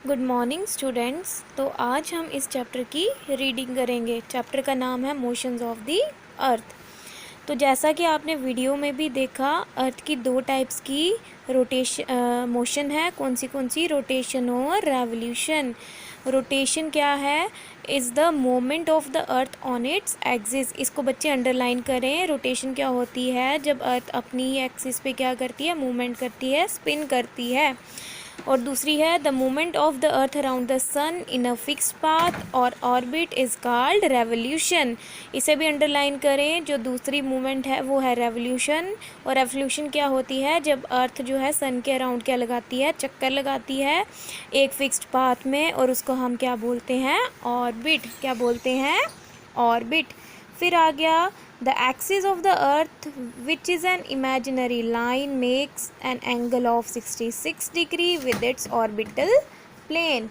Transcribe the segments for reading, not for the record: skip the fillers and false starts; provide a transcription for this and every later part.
Good morning students. तो आज हम इस चैप्टर की रीडिंग करेंगे। चैप्टर का नाम है मोशंस ऑफ द अर्थ। तो जैसा कि आपने वीडियो में भी देखा, अर्थ की दो टाइप्स की मोशन है। कौन सी रोटेशन और रेवोल्यूशन। रोटेशन क्या है? Is the moment of the earth on its axis. इसको बच्चे अंडरलाइन करें। रोटेशन क्या होती है? जब अर्थ अपनी ही एक्सिस पे क्या करती है? मूवमेंट करती है, स्पिन करती है। और दूसरी है the movement of the earth around the sun in a fix path और ऑर्बिट इज़ कॉल्ड रेवोल्यूशन। इसे भी अंडरलाइन करें। जो दूसरी मूवमेंट है वो है रेवोल्यूशन। और रेवोल्यूशन क्या होती है? जब अर्थ जो है सन के अराउंड क्या लगाती है? चक्कर लगाती है एक फिक्स्ड पाथ में, और उसको हम क्या बोलते हैं? ऑर्बिट। क्या बोलते हैं? ऑर्बिट। फिर आ गया the axis of the earth which is an imaginary line makes an angle of 66 degree with its orbital plane.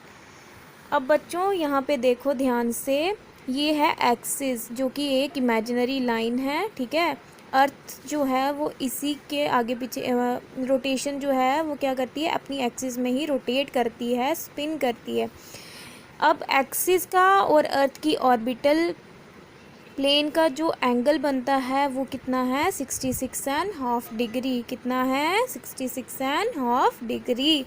अब बच्चों यहाँ पे देखो ध्यान से, ये है एक्सिस जो कि एक इमेजिनरी लाइन है, ठीक है। अर्थ जो है वो इसी के आगे पीछे रोटेशन जो है वो क्या करती है? अपनी एक्सिस में ही रोटेट करती है, स्पिन करती है। अब एक्सिस का और अर्थ की ऑर्बिटल प्लेन का जो एंगल बनता है वो कितना है? 66.5 डिग्री। कितना है? 66.5 डिग्री।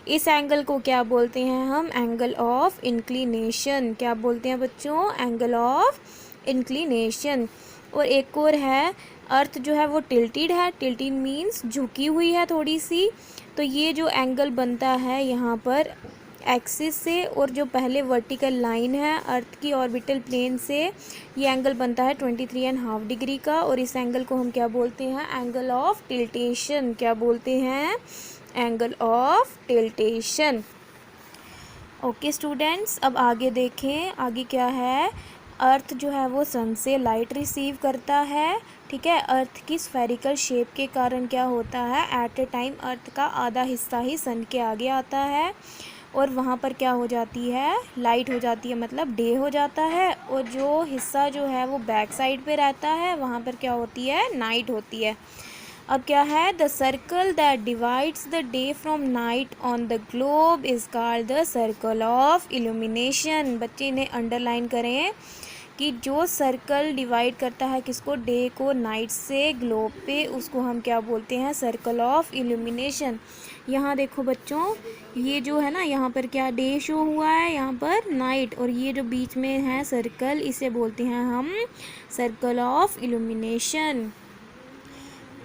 इस एंगल को क्या बोलते हैं हम? Angle of inclination. क्या बोलते हैं बच्चों? Angle of inclination. और एक और है, अर्थ जो है वो टिल्टेड है। टिल्टेड मीन्स झुकी हुई है थोड़ी सी। तो ये जो एंगल बनता है यहाँ पर एक्सिस से, और जो पहले वर्टिकल लाइन है अर्थ की ऑर्बिटल प्लेन से, ये एंगल बनता है 23.5 डिग्री का। और इस एंगल को हम क्या बोलते हैं? Angle of tiltation. क्या बोलते हैं? Angle of tiltation. Okay students, अब आगे देखें। आगे क्या है? अर्थ जो है वो सन से लाइट रिसीव करता है, ठीक है। अर्थ की स्फेरिकल शेप के कारण क्या होता है? एट ए टाइम अर्थ का आधा हिस्सा ही सन के आगे आता है, और वहाँ पर क्या हो जाती है? लाइट हो जाती है, मतलब डे हो जाता है। और जो हिस्सा जो है वो बैक साइड पे रहता है, वहाँ पर क्या होती है? नाइट होती है। अब क्या है? The circle that divides the day from night on the globe is called the circle of illumination. बच्चे इन्हें अंडरलाइन करें कि जो सर्कल डिवाइड करता है किसको? डे को नाइट से ग्लोब पे, उसको हम क्या बोलते हैं? Circle of illumination. यहाँ देखो बच्चों, ये जो है ना, यहाँ पर क्या डे शो हुआ है? यहाँ पर नाइट। और ये जो बीच में है सर्कल, इसे बोलते हैं हम circle of illumination.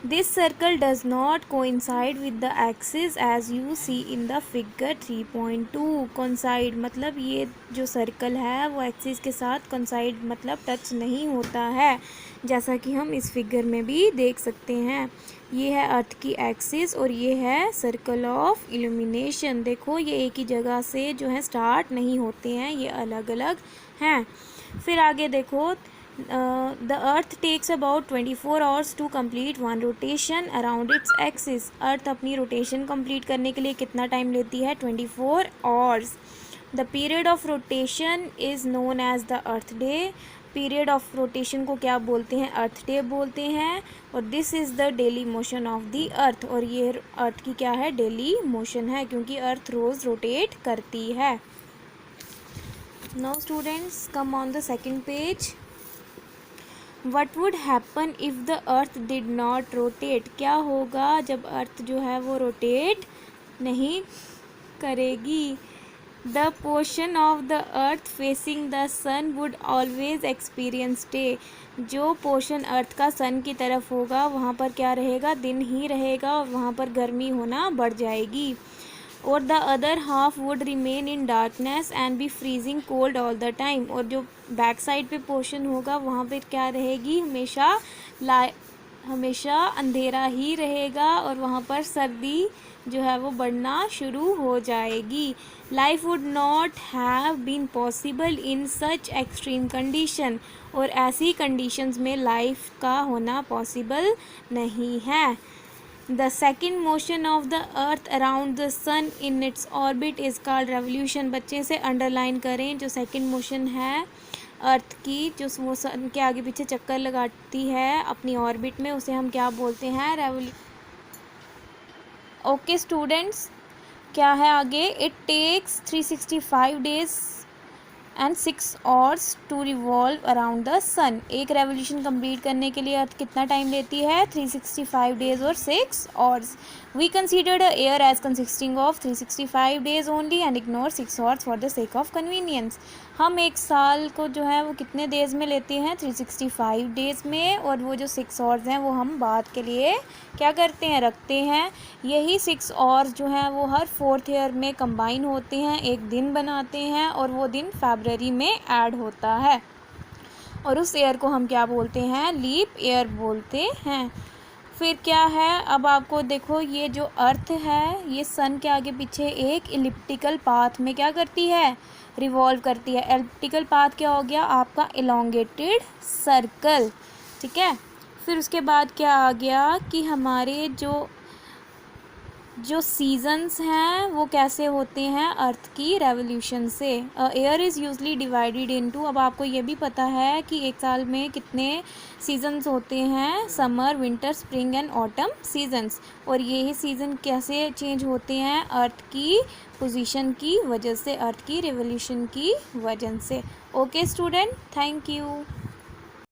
This circle does not coincide with the axis as you see in the figure 3.2. Coincide मतलब ये जो सर्कल है वो एक्सिस के साथ coincide मतलब टच नहीं होता है, जैसा कि हम इस फिगर में भी देख सकते हैं। ये है अर्थ की एक्सिस और ये है सर्कल ऑफ इल्यूमिनेशन। देखो ये एक ही जगह से जो है स्टार्ट नहीं होते हैं, ये अलग अलग हैं। फिर आगे देखो, the earth takes about 24 hours to complete one rotation around its axis. अर्थ अपनी रोटेशन कंप्लीट करने के लिए कितना टाइम लेती है? 24 hours. The period of rotation is known as the earth day. Period of rotation को क्या बोलते हैं? अर्थ डे बोलते हैं। और this is the daily motion of the अर्थ। और ये अर्थ की क्या है? डेली मोशन है, क्योंकि अर्थ रोज़ रोटेट करती है। Now students come on the second page. What would happen if the earth did not rotate. क्या होगा जब अर्थ जो है वो रोटेट नहीं करेगी? The portion of the earth facing the sun would always experience day. जो पोर्शन अर्थ का सन की तरफ होगा वहाँ पर क्या रहेगा? दिन ही रहेगा, और वहाँ पर गर्मी होना बढ़ जाएगी। और the other half would remain in darkness and be freezing cold all the time. और जो बैक साइड पे पोर्शन होगा वहाँ पे क्या रहेगी? हमेशा अंधेरा ही रहेगा, और वहाँ पर सर्दी जो है वो बढ़ना शुरू हो जाएगी। Life would not have been possible in such extreme condition. और ऐसी कंडीशंस में लाइफ का होना पॉसिबल नहीं है। The second motion of the earth around the sun in its orbit is called revolution. बच्चे से अंडरलाइन करें। जो सेकंड मोशन है अर्थ की, जो वो सन के आगे पीछे चक्कर लगाती है अपनी ऑर्बिट में, उसे हम क्या बोलते हैं? ओके स्टूडेंट्स, क्या है आगे, it takes 365 days and 6 hours to revolve around the sun. एक रेवोल्यूशन कंप्लीट करने के लिए अर्थ कितना टाइम लेती है, 365 डेज और 6 hours. We considered a year as consisting of 365 days only and ignore 6 hours for the sake of convenience. हम एक साल को जो है वो कितने डेज में लेते हैं, 365 डेज में, और वो जो 6 आवर्स हैं वो हम बाद के लिए क्या करते हैं, रखते हैं। यही 6 आवर्स जो हैं वो हर 4th ईयर में कंबाइन होते हैं, एक दिन बनाते हैं, और वो दिन फरवरी में ऐड होता है, और उस ईयर को हम क्या बोलते हैं, लीप ईयर बोलते हैं। फिर क्या है, अब आपको देखो ये जो अर्थ है ये सन के आगे पीछे एक इलिप्टिकल पाथ में क्या करती है, रिवॉल्व करती है। एलिप्टिकल पाथ क्या हो गया, आपका एलोंगेटेड सर्कल, ठीक है। फिर उसके बाद क्या आ गया कि हमारे जो सीजन्स हैं वो कैसे होते हैं, अर्थ की रेवोल्यूशन से। Year is usually divided into, अब आपको ये भी पता है कि एक साल में कितने सीजन्स होते हैं, summer, winter, spring and autumn seasons. और यही सीज़न कैसे चेंज होते हैं, अर्थ की पोजीशन की वजह से, अर्थ की रेवोल्यूशन की वजह से। Okay student, thank you.